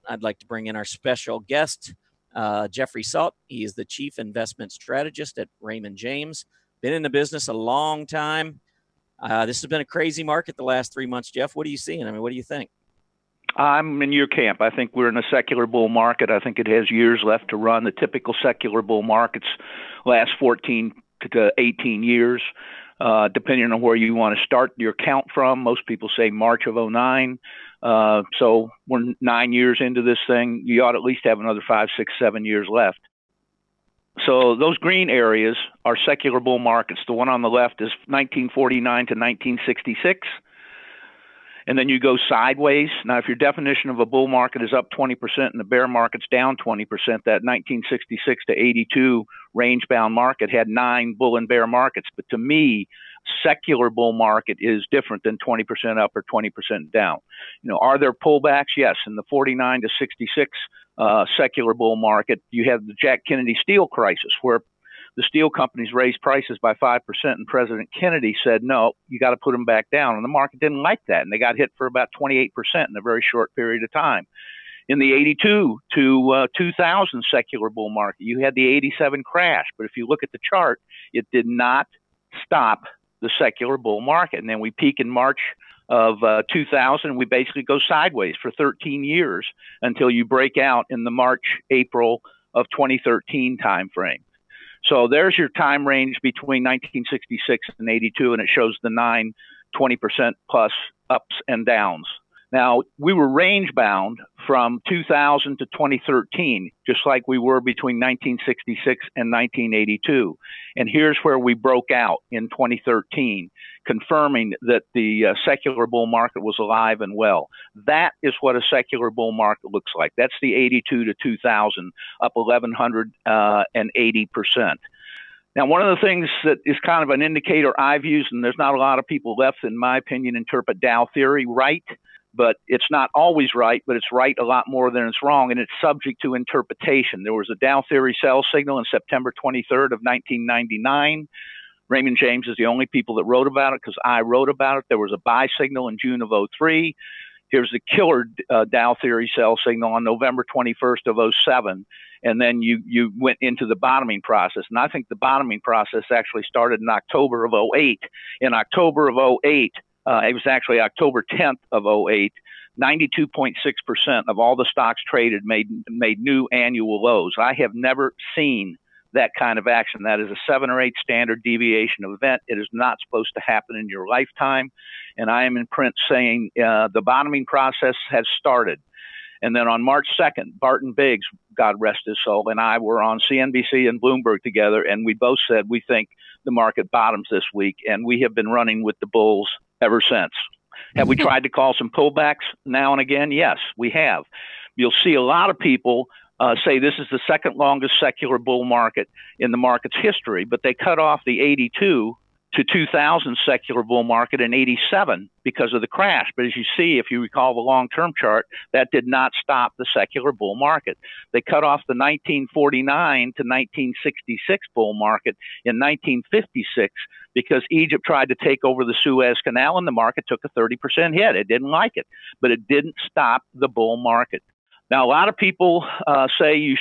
I'd like to bring in our special guest, Jeffrey Saut. He is the Chief Investment Strategist at Raymond James. Been in the business a long time. This has been a crazy market the last 3 months, Jeff. What are you seeing? I mean, what do you think? I'm in your camp. I think we're in a secular bull market. I think it has years left to run. The typical secular bull markets last 14 to 18 years, depending on where you want to start your count from. Most people say March of 09. So we're 9 years into this thing. You ought to at least have another 5, 6, 7 years left. So those green areas are secular bull markets. The one on the left is 1949 to 1966. And then you go sideways. Now, if your definition of a bull market is up 20% and the bear market's down 20%, that 1966 to 82 range-bound market had 9 bull and bear markets. But to me, secular bull market is different than 20% up or 20% down. You know, are there pullbacks? Yes. In the 49 to 66 secular bull market, you have the Jack Kennedy steel crisis, where the steel companies raised prices by 5%, and President Kennedy said, no, you got to put them back down. And the market didn't like that, and they got hit for about 28% in a very short period of time. In the 82 to 2000 secular bull market, you had the 87 crash. But if you look at the chart, it did not stop the secular bull market. And then we peak in March of 2000, and we basically go sideways for 13 years until you break out in the March, April of 2013 timeframe. So there's your time range between 1966 and 82, and it shows the 20% plus ups and downs. Now, we were range bound from 2000 to 2013, just like we were between 1966 and 1982. And here's where we broke out in 2013, confirming that the secular bull market was alive and well. That is what a secular bull market looks like. That's the 82 to 2000, up 1,180%. Now, one of the things that is kind of an indicator I've used, and there's not a lot of people left, in my opinion, interpret Dow theory right, but it's not always right, but it's right a lot more than it's wrong, and it's subject to interpretation. There was a Dow theory sell signal in September 23rd of 1999. Raymond James is the only people that wrote about it because I wrote about it. There was a buy signal in June of 03. Here's the killer Dow theory sell signal on November 21st of 07. And then you went into the bottoming process. And I think the bottoming process actually started in October of 08. In October of 08, it was actually October 10th of 08, 92.6% of all the stocks traded made new annual lows. I have never seen that kind of action. That is a 7 or 8 standard deviation event. It is not supposed to happen in your lifetime. And I am in print saying the bottoming process has started. And then on March 2nd, Barton Biggs, God rest his soul, and I were on CNBC and Bloomberg together, and we both said we think the market bottoms this week, and we have been running with the bulls ever since. Have we tried to call some pullbacks now and again? Yes, we have. You'll see a lot of people say this is the second longest secular bull market in the market's history, but they cut off the 82 to 2000 secular bull market in 87 because of the crash. But as you see, if you recall the long-term chart, that did not stop the secular bull market. They cut off the 1949 to 1966 bull market in 1956 because Egypt tried to take over the Suez Canal and the market took a 30% hit. It didn't like it, but it didn't stop the bull market. Now, a lot of people say you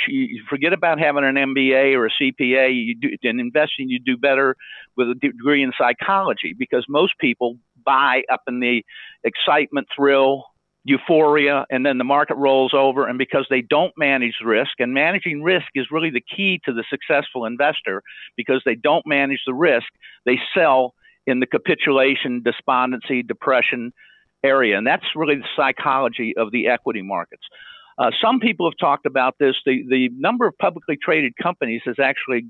forget about having an MBA or a CPA. In investing, you do better with a degree in psychology because most people buy up in the excitement, thrill, euphoria, and then the market rolls over. And because they don't manage risk, and managing risk is really the key to the successful investor, because they don't manage the risk, they sell in the capitulation, despondency, depression area. And that's really the psychology of the equity markets. Some people have talked about this. The number of publicly traded companies has actually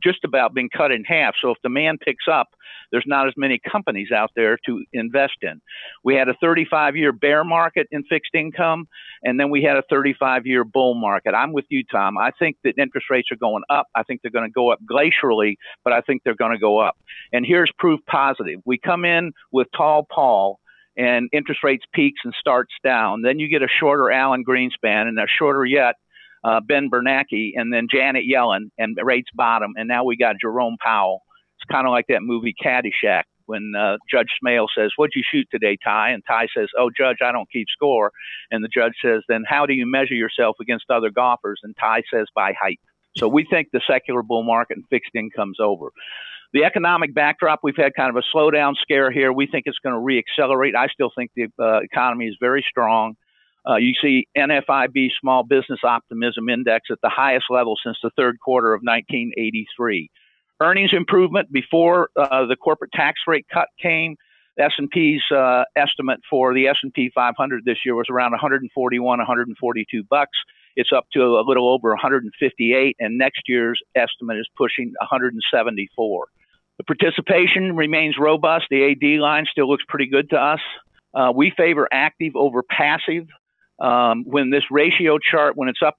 just about been cut in half. So if demand picks up, there's not as many companies out there to invest in. We had a 35-year bear market in fixed income, and then we had a 35-year bull market. I'm with you, Tom. I think that interest rates are going up. I think they're going to go up glacially, but I think they're going to go up. And here's proof positive. We come in with tall Paul, and interest rates peaks and starts down. Then you get a shorter Alan Greenspan, and a shorter yet Ben Bernanke, and then Janet Yellen, and rates bottom. And now we got Jerome Powell. It's kind of like that movie Caddyshack. when Judge Smale says, "What'd you shoot today, Ty?" And Ty says, "Oh, Judge, I don't keep score." And the judge says, "Then how do you measure yourself against other golfers?" And Ty says, "By height." So we think the secular bull market and fixed income's over. The economic backdrop, we've had kind of a slowdown scare here. We think it's going to reaccelerate. I still think the economy is very strong. You see NFIB Small Business Optimism Index at the highest level since the third quarter of 1983. Earnings improvement before the corporate tax rate cut came. S&P's estimate for the S&P 500 this year was around 141, 142 bucks. It's up to a little over 158, and next year's estimate is pushing 174. The participation remains robust. The AD line still looks pretty good to us. We favor active over passive. When this ratio chart, when it's up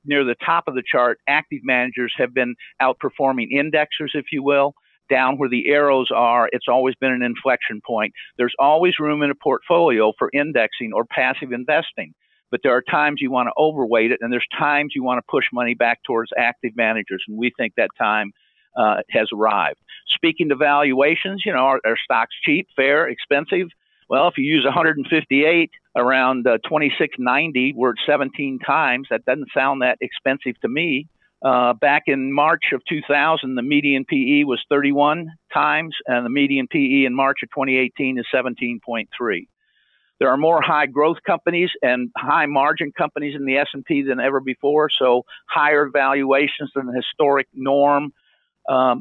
near the top of the chart, active managers have been outperforming indexers, if you will. Down where the arrows are, it's always been an inflection point. There's always room in a portfolio for indexing or passive investing, but there are times you want to overweight it, and there's times you want to push money back towards active managers, and we think that time has arrived. Speaking to valuations, are stocks cheap, fair, expensive? Well, if you use 158 around 2690, we're at 17 times. That doesn't sound that expensive to me. Back in March of 2000, the median PE was 31 times, and the median PE in March of 2018 is 17.3. There are more high growth companies and high margin companies in the S&P than ever before, so higher valuations than the historic norm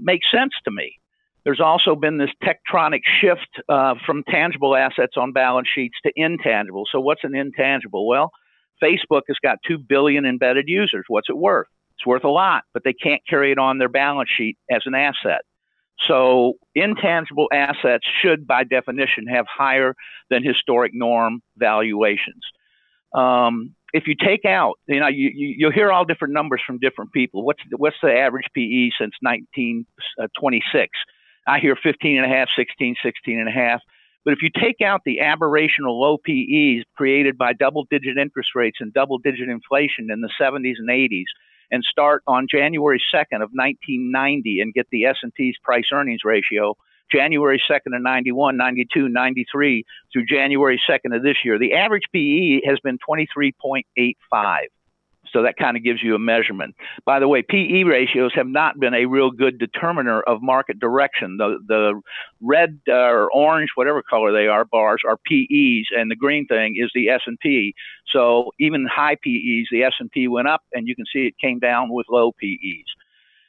makes sense to me. There's also been this tectonic shift from tangible assets on balance sheets to intangible. So what's an intangible? Well, Facebook has got 2 billion embedded users. What's it worth? It's worth a lot, but they can't carry it on their balance sheet as an asset. So intangible assets should, by definition, have higher than historic norm valuations. If you take out, you'll hear all different numbers from different people. What's the average PE since 1926? I hear 15.5, 16, 16.5. But if you take out the aberrational low PEs created by double-digit interest rates and double-digit inflation in the 70s and 80s, and start on January 2nd of 1990 and get the S&P's price-earnings ratio, January 2nd of 91, 92, 93 through January 2nd of this year, the average PE has been 23.85. So that kind of gives you a measurement. By the way, PE ratios have not been a real good determiner of market direction. The red or orange, whatever color they are, bars are PEs, and the green thing is the S&P. So even high PEs, the S&P went up, and you can see it came down with low PEs.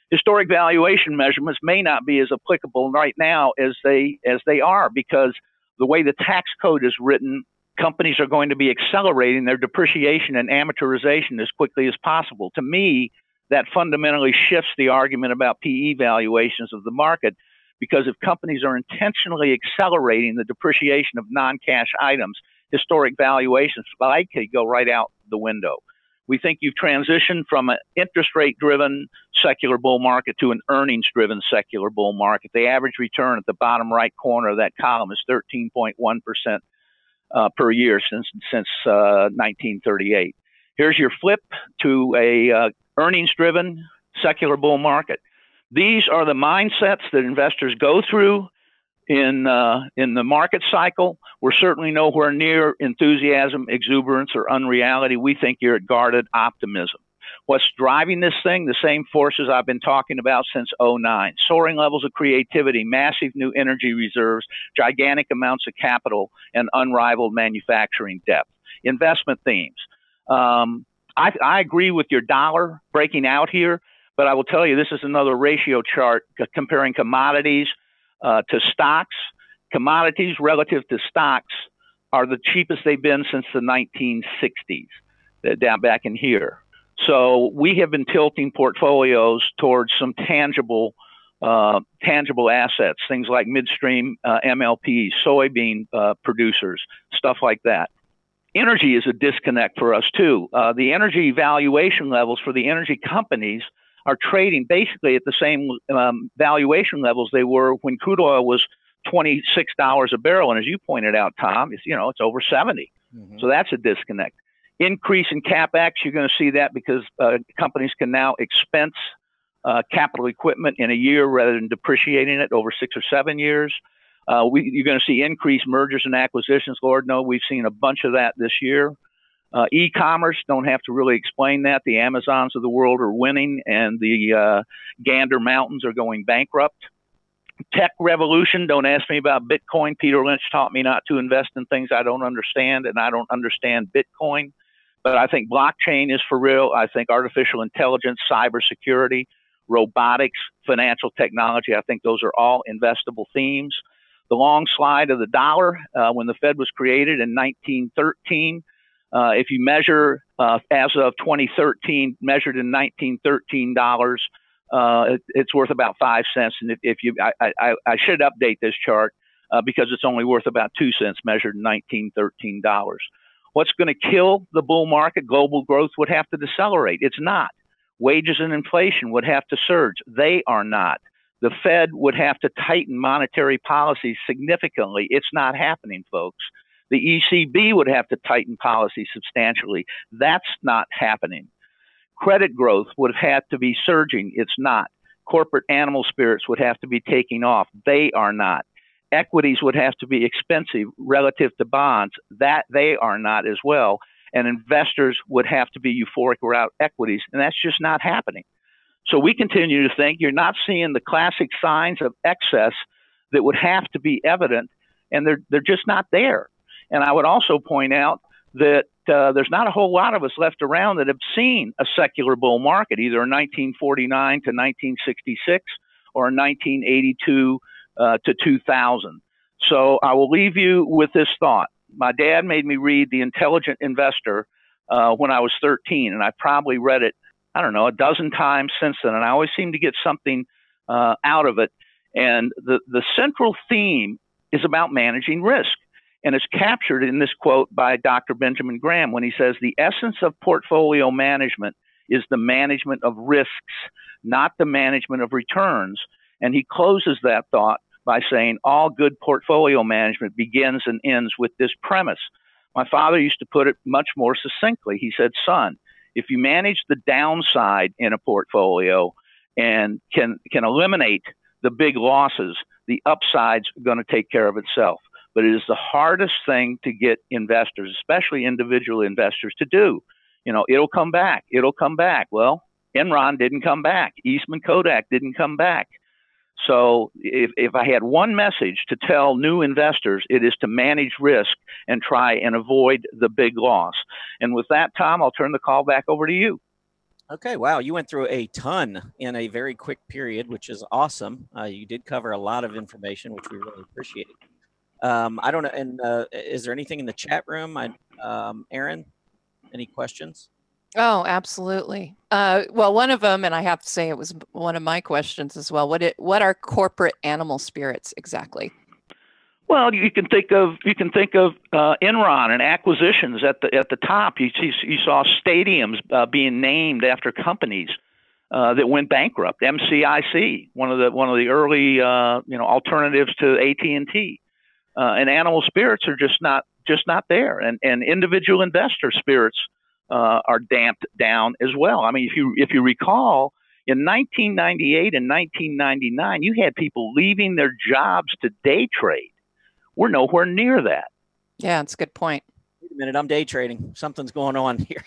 Historic valuation measurements may not be as applicable right now as they are, because the way the tax code is written, companies are going to be accelerating their depreciation and amortization as quickly as possible. To me, that fundamentally shifts the argument about PE valuations of the market, because if companies are intentionally accelerating the depreciation of non-cash items, historic valuations likely go right out the window. We think you've transitioned from an interest rate-driven secular bull market to an earnings-driven secular bull market. The average return at the bottom right corner of that column is 13.1%. Per year since 1938. Here's your flip to a earnings-driven secular bull market. These are the mindsets that investors go through in the market cycle. We're certainly nowhere near enthusiasm, exuberance, or unreality. We think you're at guarded optimism. What's driving this thing? The same forces I've been talking about since '09. Soaring levels of creativity, massive new energy reserves, gigantic amounts of capital, and unrivaled manufacturing depth. Investment themes. I agree with your dollar breaking out here, but I will tell you this is another ratio chart comparing commodities to stocks. Commodities relative to stocks are the cheapest they've been since the 1960s, down back in here. So we have been tilting portfolios towards some tangible assets, things like midstream MLPs, soybean producers, stuff like that. Energy is a disconnect for us too. The energy valuation levels for the energy companies are trading basically at the same valuation levels they were when crude oil was $26 a barrel. And as you pointed out, Tom, it's over 70. Mm-hmm. So that's a disconnect. Increase in CapEx, you're going to see that because companies can now expense capital equipment in a year rather than depreciating it over 6 or 7 years. You're going to see increased mergers and acquisitions. Lord knows we've seen a bunch of that this year. E-commerce, don't have to really explain that. The Amazons of the world are winning, and the Gander Mountains are going bankrupt. Tech revolution, don't ask me about Bitcoin. Peter Lynch taught me not to invest in things I don't understand, and I don't understand Bitcoin. But I think blockchain is for real. I think artificial intelligence, cybersecurity, robotics, financial technology, I think those are all investable themes. The long slide of the dollar, when the Fed was created in 1913, if you measure as of 2013, measured in 1913 dollars, it's worth about 5 cents. And I should update this chart because it's only worth about 2 cents measured in 1913 dollars. What's going to kill the bull market? Global growth would have to decelerate. It's not. Wages and inflation would have to surge. They are not. The Fed would have to tighten monetary policy significantly. It's not happening, folks. The ECB would have to tighten policy substantially. That's not happening. Credit growth would have to be surging. It's not. Corporate animal spirits would have to be taking off. They are not. Equities would have to be expensive relative to bonds. That they are not as well. And investors would have to be euphoric around equities. And that's just not happening. So we continue to think you're not seeing the classic signs of excess that would have to be evident, and they're just not there. And I would also point out that there's not a whole lot of us left around that have seen a secular bull market, either in 1949 to 1966 or in 1982 to 2000. So I will leave you with this thought. My dad made me read The Intelligent Investor when I was 13, and I probably read it, I don't know, a dozen times since then, and I always seem to get something out of it. And the central theme is about managing risk. And it's captured in this quote by Dr. Benjamin Graham when he says, the essence of portfolio management is the management of risks, not the management of returns. And he closes that thought by saying, all good portfolio management begins and ends with this premise. My father used to put it much more succinctly. He said, son, if you manage the downside in a portfolio and can eliminate the big losses, the upside's going to take care of itself. But it is the hardest thing to get investors, especially individual investors, to do. You know, it'll come back. It'll come back. Well, Enron didn't come back. Eastman Kodak didn't come back. So if I had one message to tell new investors, it is to manage risk and try and avoid the big loss. And with that, Tom, I'll turn the call back over to you. Okay, wow, you went through a ton in a very quick period, which is awesome. You did cover a lot of information, which we really appreciate. I don't know, and is there anything in the chat room? Aaron, any questions? Oh, absolutely. Well, one of them, and I have to say it was one of my questions as well. What are corporate animal spirits exactly? Well, you can think of Enron and acquisitions at the top. You saw stadiums being named after companies that went bankrupt. MCIC, one of the early alternatives to AT&T. And animal spirits are just not there, and individual investor spirits are damped down as well. I mean, if you recall, in 1998 and 1999, you had people leaving their jobs to day trade. We're nowhere near that. Yeah, that's a good point. Wait a minute, I'm day trading. Something's going on here.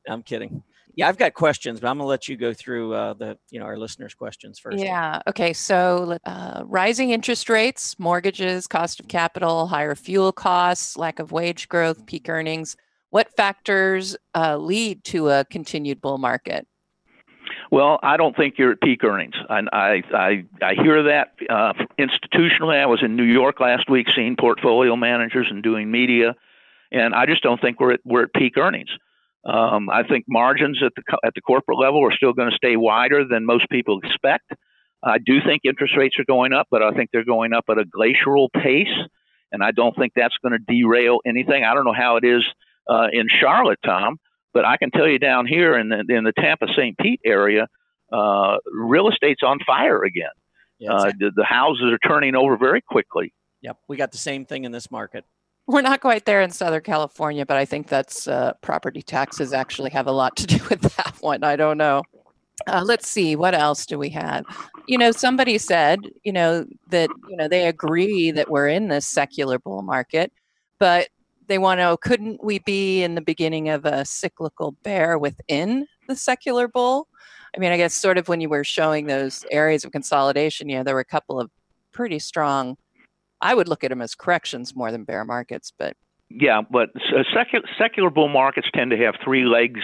I'm kidding. Yeah, I've got questions, but I'm going to let you go through our listeners' questions first. Yeah. Okay. So rising interest rates, mortgages, cost of capital, higher fuel costs, lack of wage growth, peak earnings. What factors lead to a continued bull market? Well, I don't think you're at peak earnings. I hear that institutionally. I was in New York last week seeing portfolio managers and doing media, and I just don't think we're at peak earnings. I think margins at the corporate level are still going to stay wider than most people expect. I do think interest rates are going up, but I think they're going up at a glacial pace, and I don't think that's going to derail anything. I don't know how it is in Charlotte, Tom, but I can tell you down here in the Tampa-St. Pete area, real estate's on fire again. Yeah, the houses are turning over very quickly. Yep, we got the same thing in this market. We're not quite there in Southern California, but I think that's property taxes actually have a lot to do with that one. I don't know. Let's see, what else do we have? Somebody said, that, they agree that we're in this secular bull market, but they want to know, couldn't we be in the beginning of a cyclical bear within the secular bull? I mean, I guess sort of when you were showing those areas of consolidation, there were a couple of pretty strong, I would look at them as corrections more than bear markets, but. Yeah, but secular bull markets tend to have three legs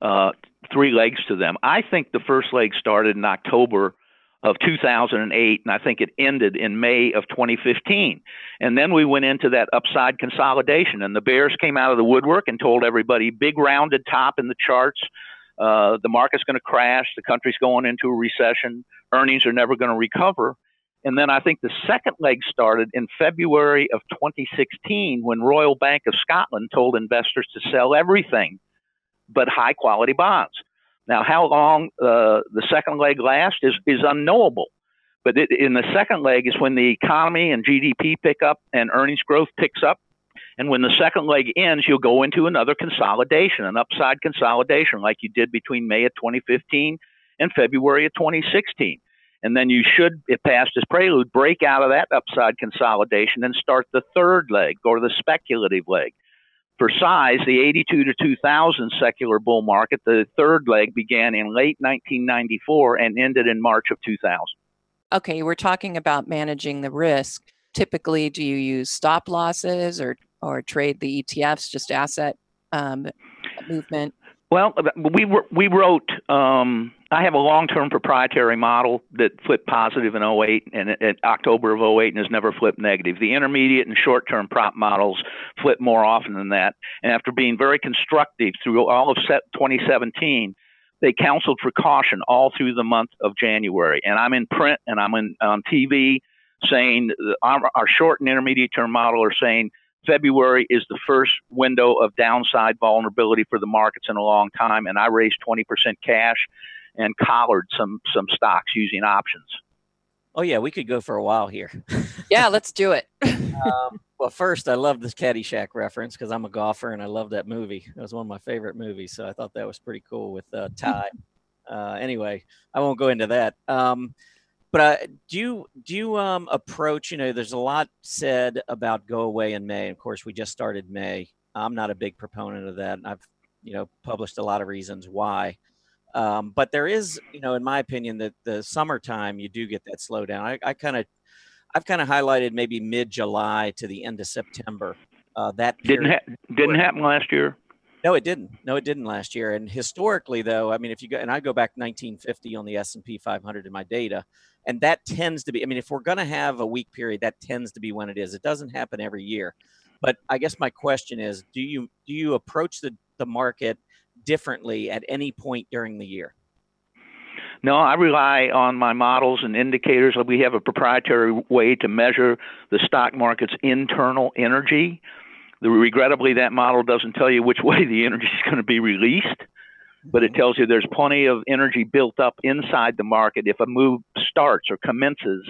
to them. I think the first leg started in October of 2008, and I think it ended in May of 2015. And then we went into that upside consolidation, and the bears came out of the woodwork and told everybody, big rounded top in the charts, the market's going to crash, the country's going into a recession, earnings are never going to recover. And then I think the second leg started in February of 2016 when Royal Bank of Scotland told investors to sell everything but high quality bonds. Now, how long the second leg lasts is unknowable. But in the second leg is when the economy and GDP pick up and earnings growth picks up. And when the second leg ends, you'll go into another consolidation, an upside consolidation like you did between May of 2015 and February of 2016. And then you should, if past as prelude, break out of that upside consolidation and start the third leg or the speculative leg. For size, the 82 to 2000 secular bull market, the third leg began in late 1994 and ended in March of 2000. Okay, we're talking about managing the risk. Typically, do you use stop losses or trade the ETFs, just asset movement? Well, we wrote, I have a long-term proprietary model that flipped positive in 08 and in October of 08 and has never flipped negative. The intermediate and short-term prop models flip more often than that. And after being very constructive through all of 2017, they counseled for caution all through the month of January. And I'm in print and I'm on TV saying our short and intermediate term model are saying February is the first window of downside vulnerability for the markets in a long time, and I raised 20% cash and collared some stocks using options. Oh, yeah, we could go for a while here. Yeah, let's do it. Well, first, I love this Caddyshack reference because I'm a golfer and I love that movie. It was one of my favorite movies, so I thought that was pretty cool with Ty. Anyway, I won't go into that. But do you approach, there's a lot said about go away in May. Of course, we just started May. I'm not a big proponent of that. And I've, published a lot of reasons why. But there is, in my opinion, that the summertime, you do get that slowdown. I've kind of highlighted maybe mid-July to the end of September. That didn't happen last year. No, it didn't. No, it didn't last year. And historically, though, I mean, if you go, and I go back 1950 on the S&P 500 in my data, and that tends to be, I mean, if we're going to have a weak period, that tends to be when it is. It doesn't happen every year. But I guess my question is, do you approach the market differently at any point during the year? No, I rely on my models and indicators. We have a proprietary way to measure the stock market's internal energy. Regrettably, that model doesn't tell you which way the energy is going to be released, but it tells you there's plenty of energy built up inside the market if a move starts or commences,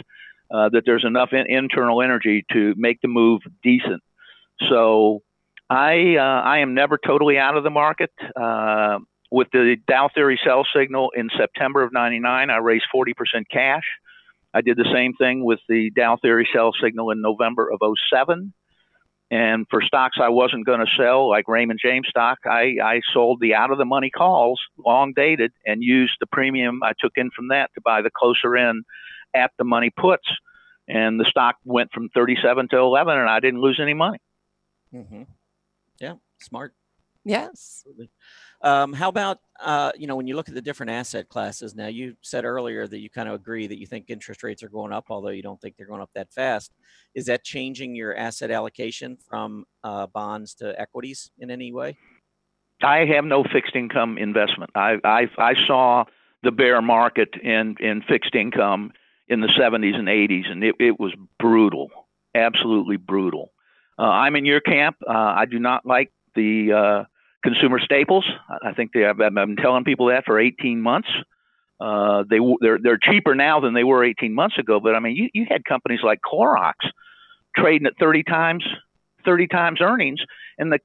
that there's enough internal energy to make the move decent. So I am never totally out of the market. With the Dow theory sell signal in September of 99, I raised 40% cash. I did the same thing with the Dow theory sell signal in November of 07. And for stocks I wasn't going to sell, like Raymond James stock, I sold the out-of-the-money calls, long dated, and used the premium I took in from that to buy the closer in at-the-money puts. And the stock went from 37 to 11, and I didn't lose any money. Mm-hmm. Yeah, smart. Yes. Absolutely. How about, when you look at the different asset classes, now you said earlier that you kind of agree that you think interest rates are going up, although you don't think they're going up that fast. Is that changing your asset allocation from bonds to equities in any way? I have no fixed income investment. I saw the bear market in fixed income in the 70s and 80s, and it was brutal, absolutely brutal. I'm in your camp. I do not like the consumer staples. I think I've been telling people that for 18 months. They're cheaper now than they were 18 months ago. But I mean, you had companies like Clorox trading at 30 times earnings, and the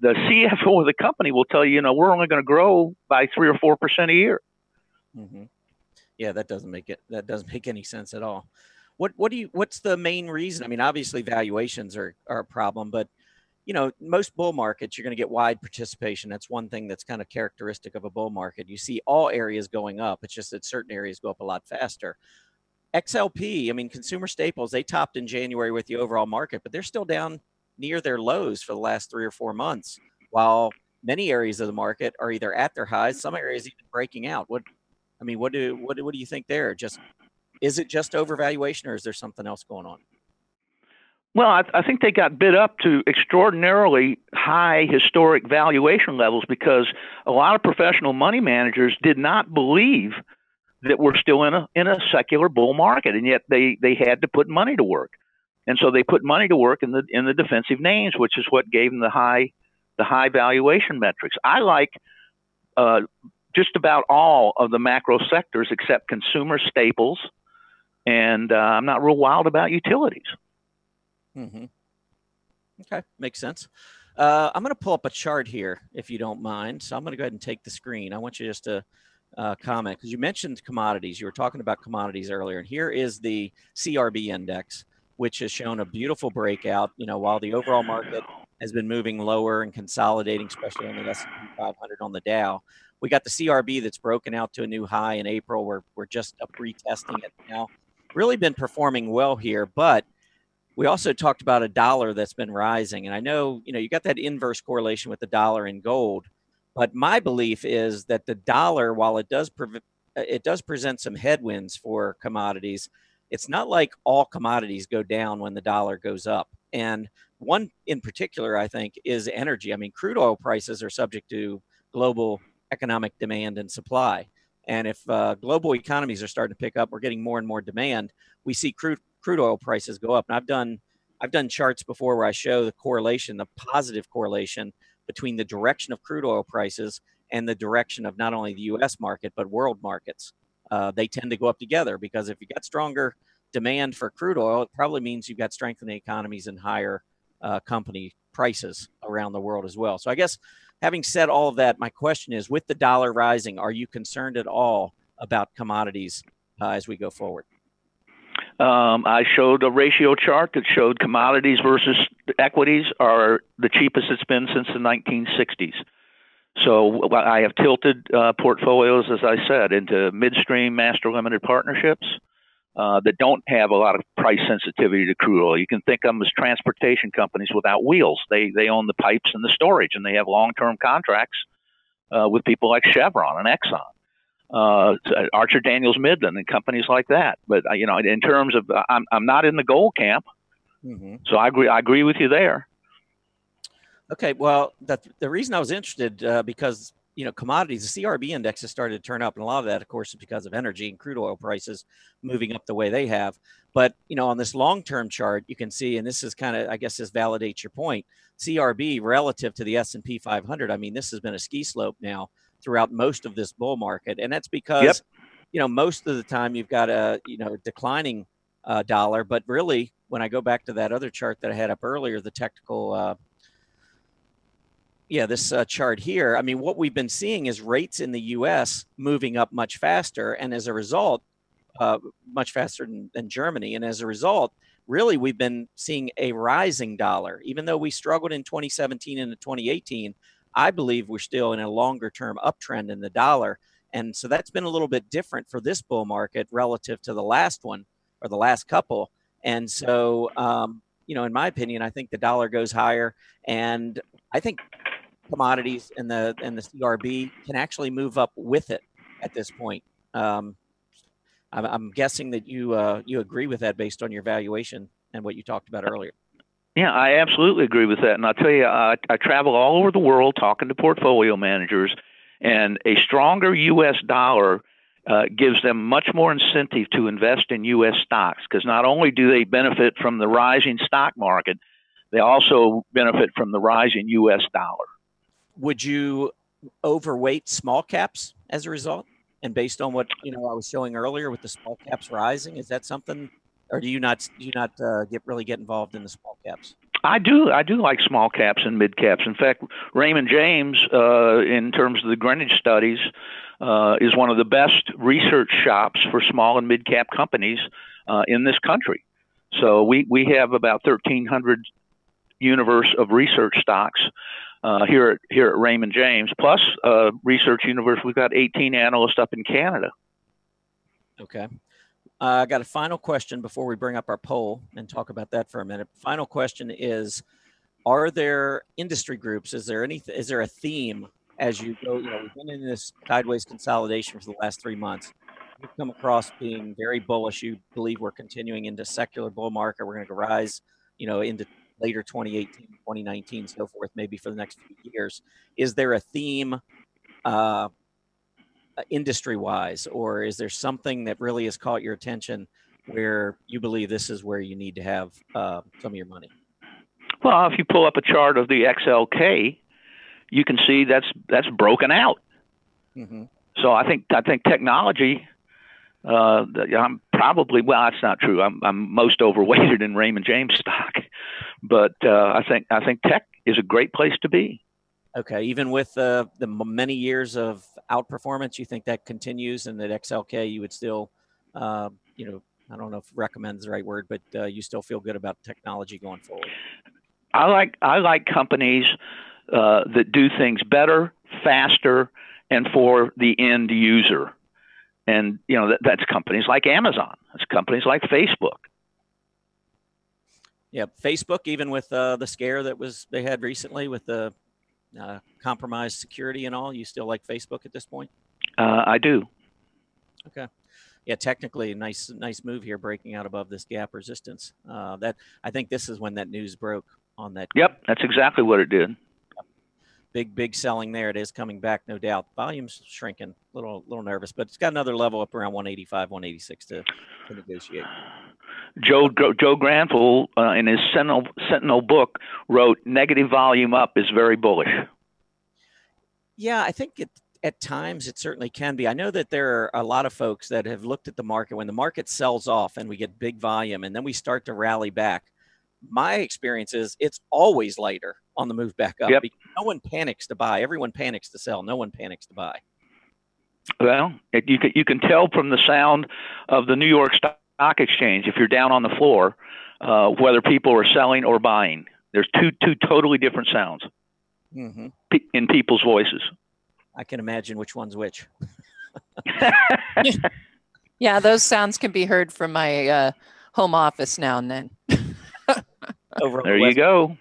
CFO of the company will tell you, we're only going to grow by 3 or 4% a year. Mm-hmm. Yeah, that doesn't make any sense at all. What's the main reason? I mean, obviously valuations are a problem, but most bull markets, you're going to get wide participation. That's one thing that's kind of characteristic of a bull market. You see all areas going up. It's just that certain areas go up a lot faster. XLP, I mean, consumer staples, they topped in January with the overall market, but they're still down near their lows for the last 3 or 4 months, while many areas of the market are either at their highs, some areas even breaking out. What do you think there? Is it just overvaluation, or is there something else going on? Well, I think they got bid up to extraordinarily high historic valuation levels because a lot of professional money managers did not believe that we're still in a secular bull market, and yet they had to put money to work, and so they put money to work in the defensive names, which is what gave them the high valuation metrics. I like just about all of the macro sectors except consumer staples, and I'm not real wild about utilities. Mm-hmm. Okay, makes sense. I'm going to pull up a chart here, if you don't mind. So I'm going to go ahead and take the screen. I want you just to comment, because you mentioned commodities. You were talking about commodities earlier, and here is the CRB index, which has shown a beautiful breakout. While the overall market has been moving lower and consolidating, especially on the S&P 500 on the Dow, we got the CRB that's broken out to a new high in April. We're just retesting it now. Really been performing well here, but we also talked about a dollar that's been rising. And I know, you got that inverse correlation with the dollar and gold, but my belief is that the dollar, while it does present some headwinds for commodities, it's not like all commodities go down when the dollar goes up. And one in particular, I think, is energy. I mean, crude oil prices are subject to global economic demand and supply. And if global economies are starting to pick up, we're getting more and more demand. We see crude oil prices go up. And I've done charts before where I show the correlation, the positive correlation between the direction of crude oil prices and the direction of not only the U.S. market but world markets. They tend to go up together, because if you got stronger demand for crude oil, it probably means you've got strengthening economies and higher company prices around the world as well. So I guess, having said all of that, my question is, with the dollar rising, are you concerned at all about commodities as we go forward? I showed a ratio chart that showed commodities versus equities are the cheapest it's been since the 1960s. So I have tilted portfolios, as I said, into midstream master limited partnerships that don't have a lot of price sensitivity to crude oil. You can think of them as transportation companies without wheels. They own the pipes and the storage, and they have long-term contracts with people like Chevron and Exxon. Archer Daniels Midland and companies like that. But in terms of, I'm not in the gold camp, so I agree with you there. Okay, well, the reason I was interested because commodities, the CRB index has started to turn up, and a lot of that, of course, is because of energy and crude oil prices moving up the way they have. But on this long-term chart, you can see, and this is kind of, I guess, this validates your point. CRB relative to the S&P 500. I mean, this has been a ski slope now throughout most of this bull market, and that's because most of the time you've got a declining dollar. But really, when I go back to that other chart that I had up earlier, the technical this chart here, I mean, what we've been seeing is rates in the U.S. moving up much faster, and as a result, much faster than Germany. And as a result, really, we've been seeing a rising dollar. Even though we struggled in 2017 and 2018, I believe we're still in a longer-term uptrend in the dollar. And so that's been a little bit different for this bull market relative to the last one, or the last couple. And so, in my opinion, I think the dollar goes higher, and I think commodities and the CRB can actually move up with it at this point. I'm guessing that you agree with that based on your valuation and what you talked about earlier. Yeah, I absolutely agree with that. And I'll tell you, I travel all over the world talking to portfolio managers, and a stronger U.S. dollar gives them much more incentive to invest in U.S. stocks, because not only do they benefit from the rising stock market, they also benefit from the rising U.S. dollar. Would you overweight small caps as a result? And based on what I was showing earlier with the small caps rising, is that something, or do you not really get involved in the small caps? I do like small caps and mid caps. In fact, Raymond James, in terms of the Greenwich studies, is one of the best research shops for small and mid cap companies in this country. So we have about 1,300 universe of research stocks here at Raymond James, plus research universe. We've got 18 analysts up in Canada. Okay. I got a final question before we bring up our poll and talk about that for a minute. Final question is, are there industry groups? Is there a theme as you go? You know, we've been in this sideways consolidation for the last 3 months. You've come across being very bullish. You believe we're continuing into secular bull market. We're going to rise, you know, into later 2018, 2019, so forth, maybe for the next few years. Is there a theme industry-wise, or is there something that really has caught your attention where you believe this is where you need to have some of your money? Well, if you pull up a chart of the XLK, you can see that's broken out. Mm-hmm. So I think technology. I'm probably, well, that's not true. I'm most overweighted in Raymond James stock, but I think tech is a great place to be. Okay, even with the many years of outperformance, you think that continues, and that XLK you would still, you know, I don't know if recommend is the right word, but you still feel good about technology going forward. I like companies that do things better, faster, and for the end user. And, you know, that's companies like Amazon. That's companies like Facebook. Yeah, Facebook, even with the scare that they had recently with the compromised security and all, you still like Facebook at this point? I do. Okay. Yeah, technically a nice move here, breaking out above this gap resistance. That I think this is when that news broke on that. Yep, that's exactly what it did. Big selling there. It is coming back, no doubt. Volume's shrinking, little nervous, but it's got another level up around 185, 186 to negotiate. Joe Granville, in his Sentinel book, wrote, "Negative volume up is very bullish." Yeah, I think at times it certainly can be. I know that there are a lot of folks that have looked at the market when the market sells off and we get big volume and then we start to rally back. My experience is it's always lighter on the move back up. Yep. Because no one panics to buy. Everyone panics to sell. No one panics to buy. Well, you can tell from the sound of the New York Stock Exchange, if you're down on the floor, whether people are selling or buying. There's two totally different sounds in people's voices. I can imagine which one's which. Yeah, those sounds can be heard from my home office now and then. There you go. Yeah.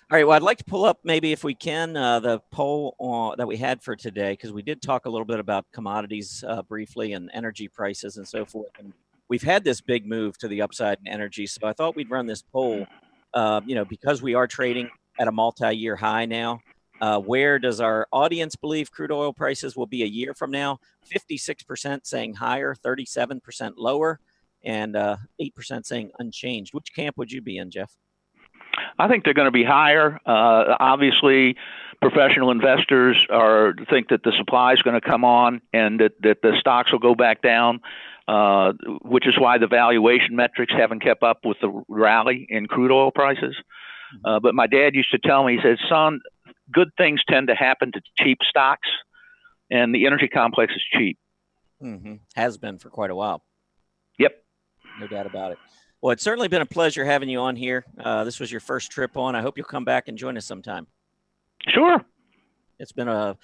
All right. Well, I'd like to pull up, maybe if we can, the poll that we had for today, because we did talk a little bit about commodities briefly and energy prices and so forth. And we've had this big move to the upside in energy. So I thought we'd run this poll, you know, because we are trading at a multi-year high now. Where does our audience believe crude oil prices will be a year from now? 56% saying higher, 37% lower, and 8% saying unchanged. Which camp would you be in, Jeff? I think they're going to be higher. Obviously, professional investors think that the supply is going to come on and that the stocks will go back down, which is why the valuation metrics haven't kept up with the rally in crude oil prices. But my dad used to tell me, he said, "Son, good things tend to happen to cheap stocks, and the energy complex is cheap." Has been for quite a while. Yep. No doubt about it. Well, it's certainly been a pleasure having you on here. This was your first trip on. I hope you'll come back and join us sometime. Sure. It's been a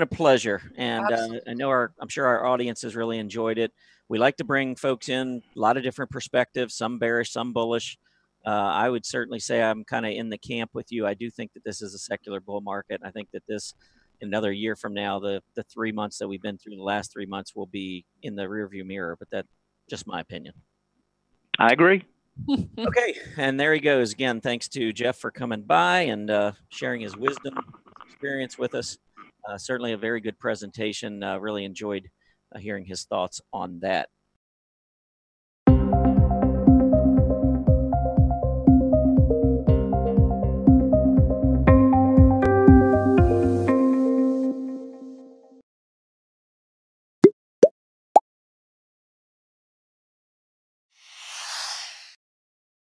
pleasure, and I know I'm sure our audience has really enjoyed it. We like to bring folks in a lot of different perspectives, some bearish, some bullish. I would certainly say I'm kind of in the camp with you. I do think that this is a secular bull market. I think that this, another year from now, the 3 months that we've been through, the last 3 months, will be in the rearview mirror. But that's just my opinion. I agree. Okay, and there he goes again. Thanks to Jeff for coming by and sharing his wisdom, experience with us. Certainly a very good presentation. Really enjoyed hearing his thoughts on that.